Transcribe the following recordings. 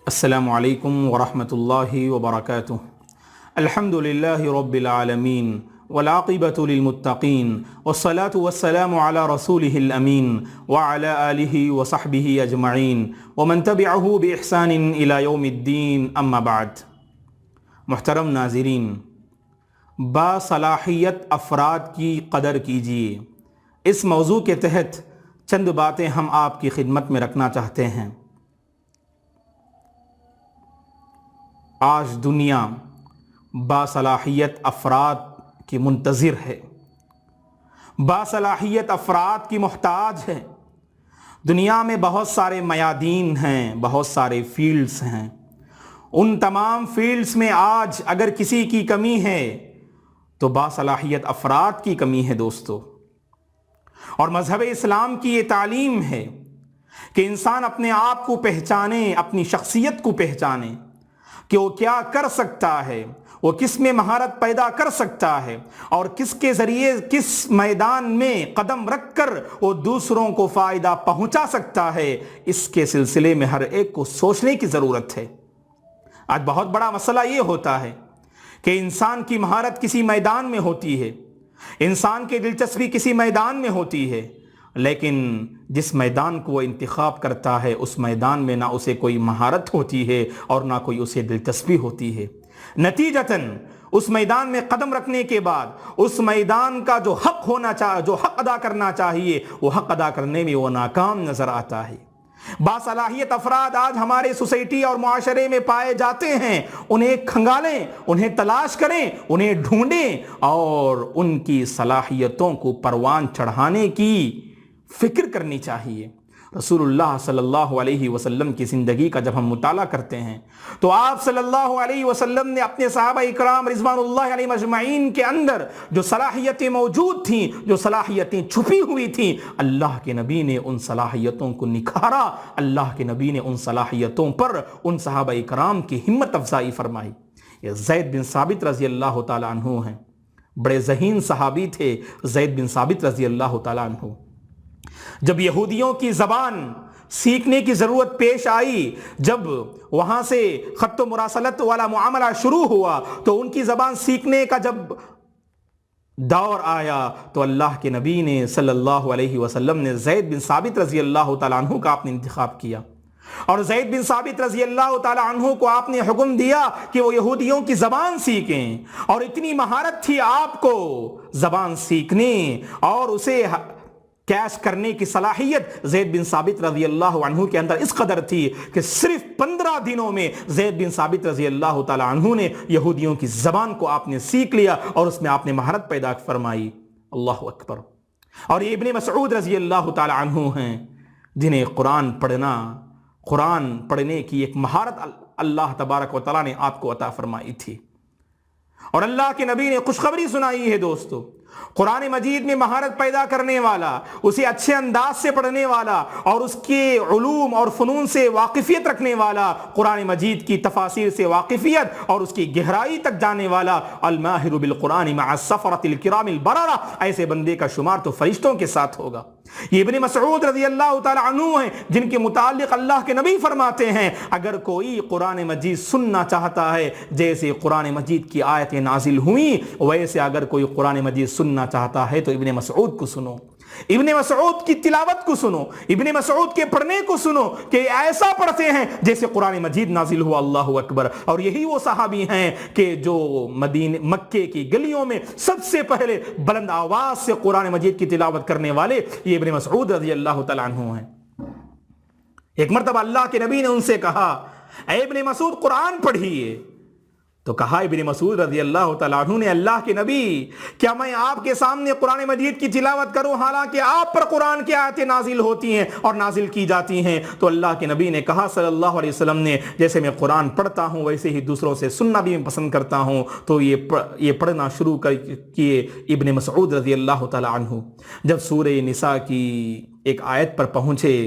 السلام علیکم ورحمۃ اللہ وبرکاتہ۔ الحمد للہ رب العالمین والعاقبۃ للمتقین والصلاة والسلام علی رسولہ الامین وعلی آلہ وصحبہ اجمعین ومن تبعہ بإحسان الی یوم الدین، اما بعد۔ محترم ناظرین، باصلاحیت افراد کی قدر کیجیے، اس موضوع کے تحت چند باتیں ہم آپ کی خدمت میں رکھنا چاہتے ہیں۔ آج دنیا باصلاحیت افراد کی منتظر ہے، باصلاحیت افراد کی محتاج ہے۔ دنیا میں بہت سارے میادین ہیں، بہت سارے فیلڈز ہیں۔ ان تمام فیلڈز میں آج اگر کسی کی کمی ہے تو باصلاحیت افراد کی کمی ہے دوستو۔ اور مذہب اسلام کی یہ تعلیم ہے کہ انسان اپنے آپ کو پہچانے، اپنی شخصیت کو پہچانے کہ وہ کیا کر سکتا ہے، وہ کس میں مہارت پیدا کر سکتا ہے، اور کس کے ذریعے کس میدان میں قدم رکھ کر وہ دوسروں کو فائدہ پہنچا سکتا ہے۔ اس کے سلسلے میں ہر ایک کو سوچنے کی ضرورت ہے۔ آج بہت بڑا مسئلہ یہ ہوتا ہے کہ انسان کی مہارت کسی میدان میں ہوتی ہے، انسان کی دلچسپی کسی میدان میں ہوتی ہے، لیکن جس میدان کو وہ انتخاب کرتا ہے اس میدان میں نہ اسے کوئی مہارت ہوتی ہے اور نہ کوئی اسے دلچسپی ہوتی ہے۔ نتیجتاً اس میدان میں قدم رکھنے کے بعد اس میدان کا جو حق ادا کرنا چاہیے وہ حق ادا کرنے میں وہ ناکام نظر آتا ہے۔ باصلاحیت افراد آج ہمارے سوسائٹی اور معاشرے میں پائے جاتے ہیں، انہیں کھنگالیں، انہیں تلاش کریں، انہیں ڈھونڈیں اور ان کی صلاحیتوں کو پروان چڑھانے کی فکر کرنی چاہیے۔ رسول اللہ صلی اللہ علیہ وسلم کی زندگی کا جب ہم مطالعہ کرتے ہیں تو آپ صلی اللہ علیہ وسلم نے اپنے صحابہ اکرام رضوان اللہ علیہم اجمعین کے اندر جو صلاحیتیں موجود تھیں، جو صلاحیتیں چھپی ہوئی تھیں، اللہ کے نبی نے ان صلاحیتوں کو نکھارا، اللہ کے نبی نے ان صلاحیتوں پر ان صحابہ اکرام کی ہمت افزائی فرمائی۔ یہ زید بن ثابت رضی اللہ تعالیٰ عنہ ہیں، بڑے ذہین صحابی تھے زید بن ثابت رضی اللہ تعالیٰ عنہ۔ جب یہودیوں کی زبان سیکھنے کی ضرورت پیش آئی، جب وہاں سے خط و مراسلت والا معاملہ شروع ہوا تو ان کی زبان سیکھنے کا جب دور آیا تو اللہ کے نبی نے صلی اللہ علیہ وسلم نے زید بن ثابت رضی اللہ تعالیٰ عنہ کا آپ نے انتخاب کیا، اور زید بن ثابت رضی اللہ تعالیٰ عنہ کو آپ نے حکم دیا کہ وہ یہودیوں کی زبان سیکھیں، اور اتنی مہارت تھی آپ کو زبان سیکھنے اور اسے کیش کرنے کی صلاحیت زید بن ثابت رضی اللہ عنہ کے اندر اس قدر تھی کہ صرف 15 دنوں میں زید بن ثابت رضی اللہ تعالیٰ عنہ نے یہودیوں کی زبان کو آپ نے سیکھ لیا اور اس میں آپ نے مہارت پیدا فرمائی۔ اللہ اکبر۔ اور یہ ابن مسعود رضی اللہ تعالیٰ عنہ ہیں جنہیں قرآن پڑھنے کی ایک مہارت اللہ تبارک و تعالیٰ نے آپ کو عطا فرمائی تھی، اور اللہ کے نبی نے خوشخبری سنائی ہے دوستو، قرآن مجید میں مہارت پیدا کرنے والا، اسے اچھے انداز سے پڑھنے والا اور اس کے علوم اور فنون سے واقفیت رکھنے والا، قرآن مجید کی تفاسیر سے واقفیت اور اس کی گہرائی تک جانے والا، الماہر بالقرآن مع السفرۃ الکرام البررہ، ایسے بندے کا شمار تو فرشتوں کے ساتھ ہوگا۔ یہ ابن مسعود رضی اللہ تعالی عنہ ہیں جن کے متعلق اللہ کے نبی فرماتے ہیں اگر کوئی قرآن مجید سننا چاہتا ہے جیسے قرآن مجید کی آیتیں نازل ہوئیں ویسے اگر کوئی قرآن مجید سننا چاہتا ہے تو ابن مسعود کو سنو، ابن مسعود کی تلاوت کو سنو، ابن مسعود کے پڑھنے کو سنو کہ ایسا پڑھتے ہیں جیسے قرآن مجید نازل ہوا۔ اللہ اکبر۔ اور یہی وہ صحابی ہیں کہ جو مکے کی گلیوں میں سب سے پہلے بلند آواز سے قرآن مجید کی تلاوت کرنے والے یہ ابن مسعود رضی اللہ تعالیٰ عنہ ہیں۔ ایک مرتبہ اللہ کے نبی نے ان سے کہا اے ابن مسعود قرآن پڑھیے، تو کہا ابن مسعود رضی اللہ تعالیٰ عنہ نے اللہ کے نبی کیا میں آپ کے سامنے قرآن مجید کی تلاوت کروں حالانکہ آپ پر قرآن کی آیتیں نازل ہوتی ہیں اور نازل کی جاتی ہیں؟ تو اللہ کے نبی نے کہا صلی اللہ علیہ وسلم نے جیسے میں قرآن پڑھتا ہوں ویسے ہی دوسروں سے سننا بھی میں پسند کرتا ہوں۔ تو یہ پڑھنا شروع کیے ابن مسعود رضی اللہ تعالیٰ عنہ۔ جب سورہ نساء کی ایک آیت پر پہنچے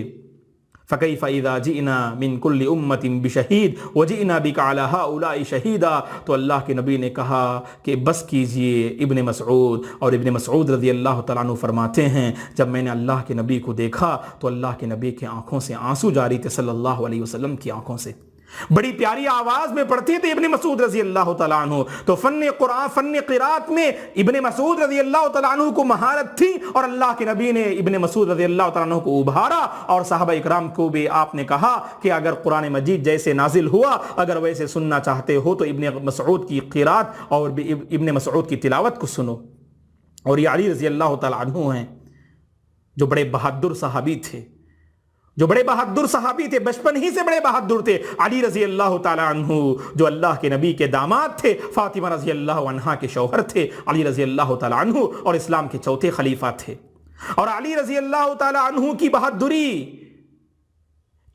فَكَيْفَ إِذَا جِئْنَا مِن كُلِّ أُمَّةٍ بِشَهِيدٍ وَجِئْنَا بِكَ عَلَى هَؤُلَاءِ شَهِيدًا، تو اللہ کے نبی نے کہا کہ بس کیجئے ابن مسعود۔ اور ابن مسعود رضی اللہ تعالیٰ عنہ فرماتے ہیں جب میں نے اللہ کے نبی کو دیکھا تو اللہ کے نبی کی آنکھوں سے آنسو جاری تھے صلی اللہ علیہ وسلم کی آنکھوں سے۔ بڑی پیاری آواز میں پڑھتے تھے ابن مسعود رضی اللہ تعالیٰ عنہ. تو فن قرآن، فن قرات میں ابن مسعود رضی اللہ تعالیٰ عنہ کو مہارت تھی، اور اللہ کے نبی نے ابن مسعود رضی اللہ تعالیٰ عنہ کو ابھارا، اور صحابہ اکرام کو بھی آپ نے کہا کہ اگر قرآن مجید جیسے نازل ہوا اگر ویسے سننا چاہتے ہو تو ابن مسعود کی قرات اور ابن مسعود کی تلاوت کو سنو. اور یہ علی رضی اللہ تعالیٰ عنہ ہیں جو بڑے بہادر صحابی تھے، جو بڑے بہادر صحابی تھے، بچپن ہی سے بڑے بہادر تھے. علی رضی اللہ تعالیٰ عنہ جو اللہ کے نبی کے داماد تھے، فاطمہ رضی اللہ عنہا کے شوہر تھے علی رضی اللہ تعالیٰ عنہ، اور اسلام کے چوتھے خلیفہ تھے. اور علی رضی اللہ تعالیٰ عنہ کی بہادری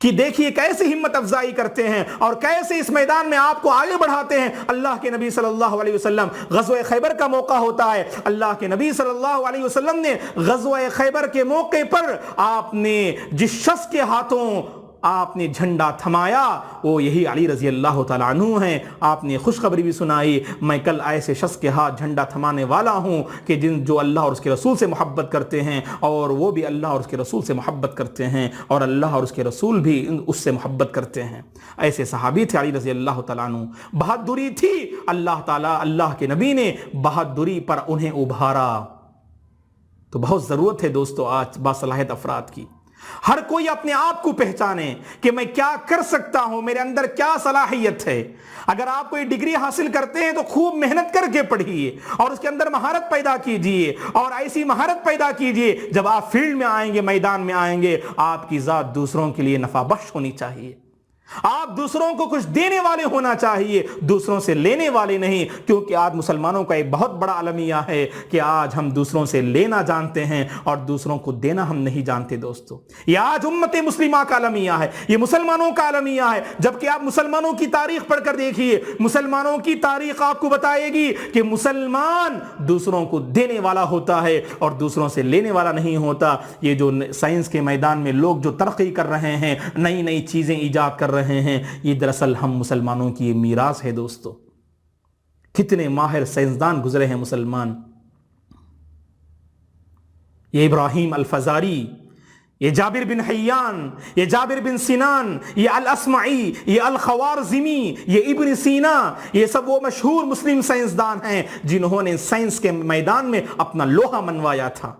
کہ دیکھیے کیسے ہمت افزائی کرتے ہیں اور کیسے اس میدان میں آپ کو آگے بڑھاتے ہیں. اللہ کے نبی صلی اللہ علیہ وسلم، غزوہ خیبر کا موقع ہوتا ہے، اللہ کے نبی صلی اللہ علیہ وسلم نے غزوہ خیبر کے موقع پر آپ نے جس شخص کے ہاتھوں آپ نے جھنڈا تھمایا وہ یہی علی رضی اللہ تعالیٰ عنہ ہیں. آپ نے خوشخبری بھی سنائی، میں کل ایسے شخص کے ہاتھ جھنڈا تھمانے والا ہوں کہ جو اللہ اور اس کے رسول سے محبت کرتے ہیں، اور وہ بھی اللہ اور اس کے رسول سے محبت کرتے ہیں، اور اللہ اور اس کے رسول بھی اس سے محبت کرتے ہیں. ایسے صحابی تھے علی رضی اللہ تعالیٰ عنہ. بہادری تھی، اللہ کے نبی نے بہادری پر انہیں ابھارا. تو بہت ضرورت ہے دوستو آج باصلاحیت افراد کی. ہر کوئی اپنے آپ کو پہچانے کہ میں کیا کر سکتا ہوں، میرے اندر کیا صلاحیت ہے. اگر آپ کوئی ڈگری حاصل کرتے ہیں تو خوب محنت کر کے پڑھیے اور اس کے اندر مہارت پیدا کیجئے، اور ایسی مہارت پیدا کیجئے جب آپ فیلڈ میں آئیں گے، میدان میں آئیں گے، آپ کی ذات دوسروں کے لیے نفع بخش ہونی چاہیے. آپ دوسروں کو کچھ دینے والے ہونا چاہیے، دوسروں سے لینے والے نہیں. کیونکہ آج مسلمانوں کا ایک بہت بڑا المیہ ہے کہ آج ہم دوسروں سے لینا جانتے ہیں اور دوسروں کو دینا ہم نہیں جانتے. دوستو یہ آج امت مسلمہ کا المیہ ہے، یہ مسلمانوں کا المیہ ہے. جبکہ آپ مسلمانوں کی تاریخ پڑھ کر دیکھیے، مسلمانوں کی تاریخ آپ کو بتائے گی کہ مسلمان دوسروں کو دینے والا ہوتا ہے اور دوسروں سے لینے والا نہیں ہوتا. یہ جو سائنس کے میدان میں لوگ جو ترقی کر رہے ہیں، نئی نئی چیزیں ایجاد کر رہے ہیں، یہ دراصل ہم مسلمانوں کی میراث ہے. دوستو کتنے ماہر سائنسدان گزرے ہیں مسلمان. یہ ابراہیم الفزاری، یہ جابر بن حیان، یہ جابر بن سنان، یہ الاسمعی، یہ الخوارزمی، یہ ابن سینا، یہ سب وہ مشہور مسلم سائنسدان ہیں جنہوں نے سائنس کے میدان میں اپنا لوہا منوایا تھا.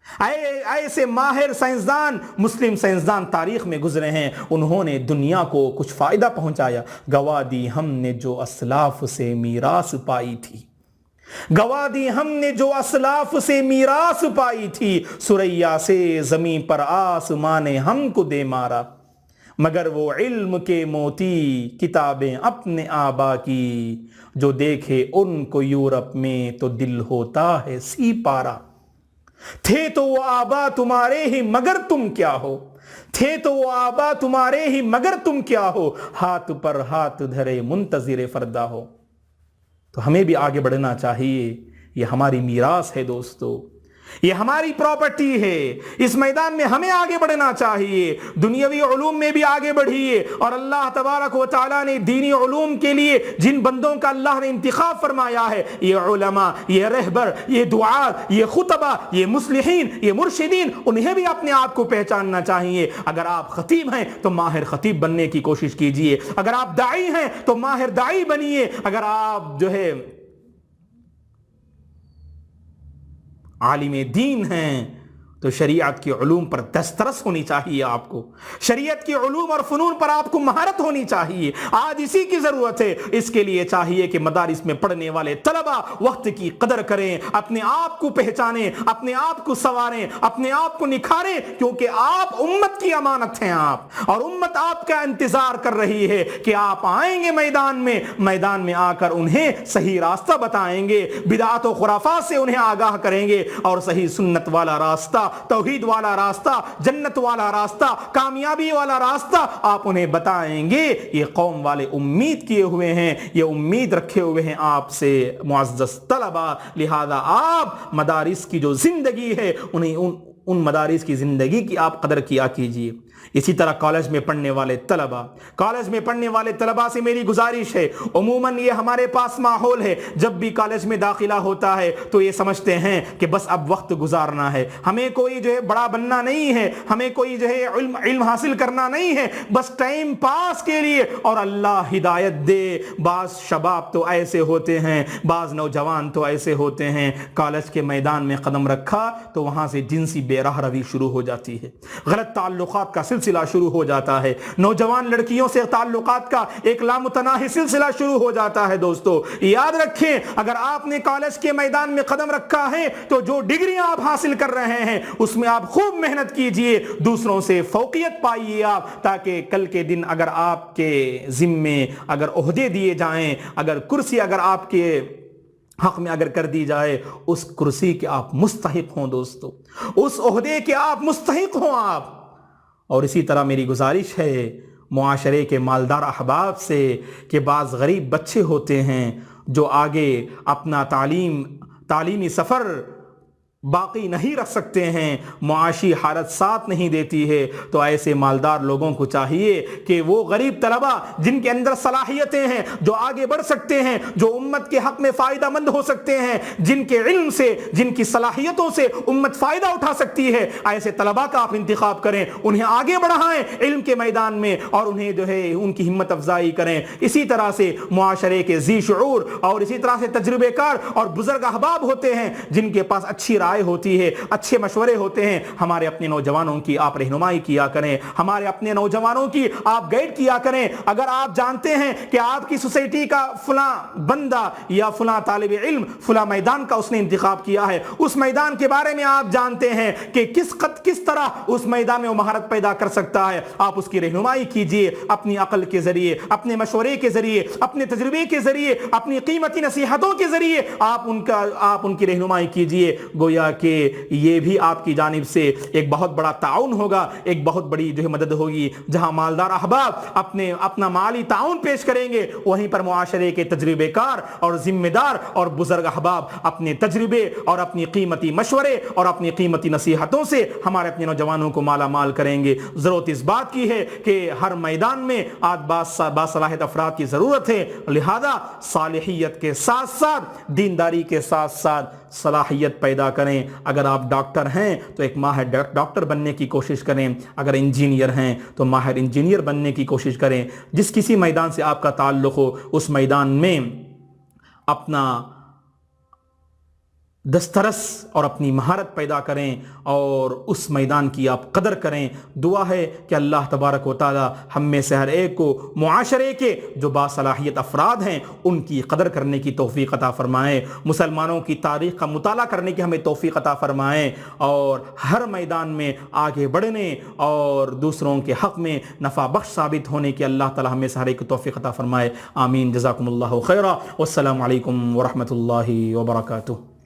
ایسے ماہر سائنسدان، مسلم سائنسدان تاریخ میں گزرے ہیں، انہوں نے دنیا کو کچھ فائدہ پہنچایا. گواہ دی ہم نے جو اسلاف سے میراث پائی تھی، گواہ دی ہم نے جو اسلاف سے میراث پائی تھی، سریا سے زمین پر آسمان نے ہم کو دے مارا. مگر وہ علم کے موتی کتابیں اپنے آبا کی، جو دیکھے ان کو یورپ میں تو دل ہوتا ہے سی پارا. تھے تو وہ آبا تمہارے ہی مگر تم کیا ہو، تھے تو وہ آبا تمہارے ہی مگر تم کیا ہو، ہاتھ پر ہاتھ دھرے منتظر فردا ہو. تو ہمیں بھی آگے بڑھنا چاہیے. یہ ہماری میراث ہے دوستو، یہ ہماری پراپرٹی ہے. اس میدان میں ہمیں آگے بڑھنا چاہیے. دنیاوی علوم میں بھی آگے بڑھیے. اور اللہ تبارک و تعالیٰ نے دینی علوم کے لیے جن بندوں کا اللہ نے انتخاب فرمایا ہے، یہ علماء، یہ رہبر، یہ دعات، یہ خطبہ، یہ مصلحین، یہ مرشدین، انہیں بھی اپنے آپ کو پہچاننا چاہیے. اگر آپ خطیب ہیں تو ماہر خطیب بننے کی کوشش کیجئے. اگر آپ داعی ہیں تو ماہر داعی بنیے. اگر آپ جو ہے عالم دین ہیں تو شریعت کے علوم پر دسترس ہونی چاہیے. آپ کو شریعت کے علوم اور فنون پر آپ کو مہارت ہونی چاہیے. آج اسی کی ضرورت ہے. اس کے لیے چاہیے کہ مدارس میں پڑھنے والے طلبہ وقت کی قدر کریں، اپنے آپ کو پہچانیں، اپنے آپ کو سنواریں، اپنے آپ کو نکھاریں. کیونکہ آپ امت کی امانت ہیں، آپ اور امت آپ کا انتظار کر رہی ہے کہ آپ آئیں گے میدان میں آ کر انہیں صحیح راستہ بتائیں گے، بدعات و خرافات سے انہیں آگاہ کریں گے، اور صحیح سنت والا راستہ، توحید والا راستہ، جنت والا راستہ، کامیابی والا راستہ آپ انہیں بتائیں گے. یہ قوم والے امید کیے ہوئے ہیں، یہ امید رکھے ہوئے ہیں آپ سے معزز طلبہ. لہذا آپ مدارس کی جو زندگی ہے، انہیں ان مدارس کی زندگی کی آپ قدر کیا کیجئے. اسی طرح کالج میں پڑھنے والے طلبہ سے میری گزارش ہے، عموماً یہ ہمارے پاس ماحول ہے، جب بھی کالج میں داخلہ ہوتا ہے تو یہ سمجھتے ہیں کہ بس اب وقت گزارنا ہے، ہمیں کوئی جو ہے بڑا بننا نہیں ہے، ہمیں کوئی جو ہے علم حاصل کرنا نہیں ہے، بس ٹائم پاس کے لیے، اور اللہ ہدایت دے۔ بعض شباب تو ایسے ہوتے ہیں، بعض نوجوان تو ایسے ہوتے ہیں، کالج کے میدان میں قدم رکھا تو وہاں سے جنسی بے راہ روی شروع ہو جاتی ہے، غلط تعلقات کا سلسلہ شروع ہو جاتا ہے، نوجوان لڑکیوں سے تعلقات کا ایک لامتناہی سلسلہ شروع ہو جاتا ہے۔ دوستو یاد رکھیں، اگر آپ نے کالج کے میدان میں قدم رکھا ہے تو جو ڈگریاں آپ حاصل کر رہے ہیں اس میں آپ خوب محنت کیجئے، دوسروں سے فوقیت پائیے آپ، تاکہ کل کے دن اگر آپ کے ذمے اگر عہدے دیے جائیں، اگر کرسی اگر آپ کے حق میں اگر کر دی جائے، اس کرسی کے آپ مستحق ہوں، دوستو اس عہدے کے آپ مستحق ہوں آپ۔ اور اسی طرح میری گزارش ہے معاشرے کے مالدار احباب سے کہ بعض غریب بچے ہوتے ہیں جو آگے اپنا تعلیمی سفر باقی نہیں رکھ سکتے ہیں، معاشی حالت ساتھ نہیں دیتی ہے، تو ایسے مالدار لوگوں کو چاہیے کہ وہ غریب طلبہ جن کے اندر صلاحیتیں ہیں، جو آگے بڑھ سکتے ہیں، جو امت کے حق میں فائدہ مند ہو سکتے ہیں، جن کے علم سے، جن کی صلاحیتوں سے امت فائدہ اٹھا سکتی ہے، ایسے طلبہ کا آپ انتخاب کریں، انہیں آگے بڑھائیں علم کے میدان میں، اور انہیں جو ہے ان کی ہمت افزائی کریں۔ اسی طرح سے معاشرے کے ذی شعور اور اسی طرح سے تجربے کار اور بزرگ احباب ہوتے ہیں جن کے پاس اچھی رائے ہوتی ہے، اچھے مشورے ہوتے ہیں، ہمارے اپنے نوجوانوں کی آپ رہنمائی کیا کریں، ہمارے اپنے نوجوانوں کی آپ گائیڈ کیا کریں۔ اگر آپ جانتے ہیں کہ آپ کی سوسائٹی کا فلاں بندہ یا فلاں طالب علم فلاں میدان کا اس نے انتخاب کیا ہے، اس میدان کے بارے میں آپ جانتے ہیں کہ کس طرح اس میدان میں وہ مہارت پیدا کر سکتا ہے، آپ اس کی رہنمائی کیجئے، اپنی عقل کے ذریعے، اپنے مشورے کے ذریعے، اپنے تجربے کے ذریعے، اپنی قیمتی نصیحتوں کے ذریعے آپ ان کی رہنمائی کیجئے، گویا کہ یہ بھی آپ کی جانب سے ایک بہت بڑا تعاون ہوگا، ایک بہت بڑی جو ہے مدد ہوگی۔ جہاں مالدار احباب اپنا مالی تعاون پیش کریں گے، وہیں پر معاشرے کے تجربے کار اور ذمہ دار اور بزرگ احباب اپنے تجربے اور اپنی قیمتی مشورے اور اپنی قیمتی نصیحتوں سے ہمارے اپنے نوجوانوں کو مالا مال کریں گے۔ ضرورت اس بات کی ہے کہ ہر میدان میں آج باصلاحیت افراد کی ضرورت ہے، لہذا صالحیت کے ساتھ ساتھ دینداری کے ساتھ ساتھ صلاحیت پیدا کریں۔ اگر آپ ڈاکٹر ہیں تو ایک ماہر ڈاکٹر بننے کی کوشش کریں، اگر انجینئر ہیں تو ماہر انجینئر بننے کی کوشش کریں۔ جس کسی میدان سے آپ کا تعلق ہو، اس میدان میں اپنا دسترس اور اپنی مہارت پیدا کریں اور اس میدان کی آپ قدر کریں۔ دعا ہے کہ اللہ تبارک و تعالی ہم میں سے ہر ایک کو معاشرے کے جو باصلاحیت افراد ہیں ان کی قدر کرنے کی توفیق عطا فرمائے، مسلمانوں کی تاریخ کا مطالعہ کرنے کی ہمیں توفیق عطا فرمائے، اور ہر میدان میں آگے بڑھنے اور دوسروں کے حق میں نفع بخش ثابت ہونے کی اللہ تعالی ہمیں سے ہر ایک کو توفیق عطا فرمائے۔ آمین۔ جزاکم اللہ خیرا، والسلام علیکم ورحمۃ اللہ وبرکاتہ۔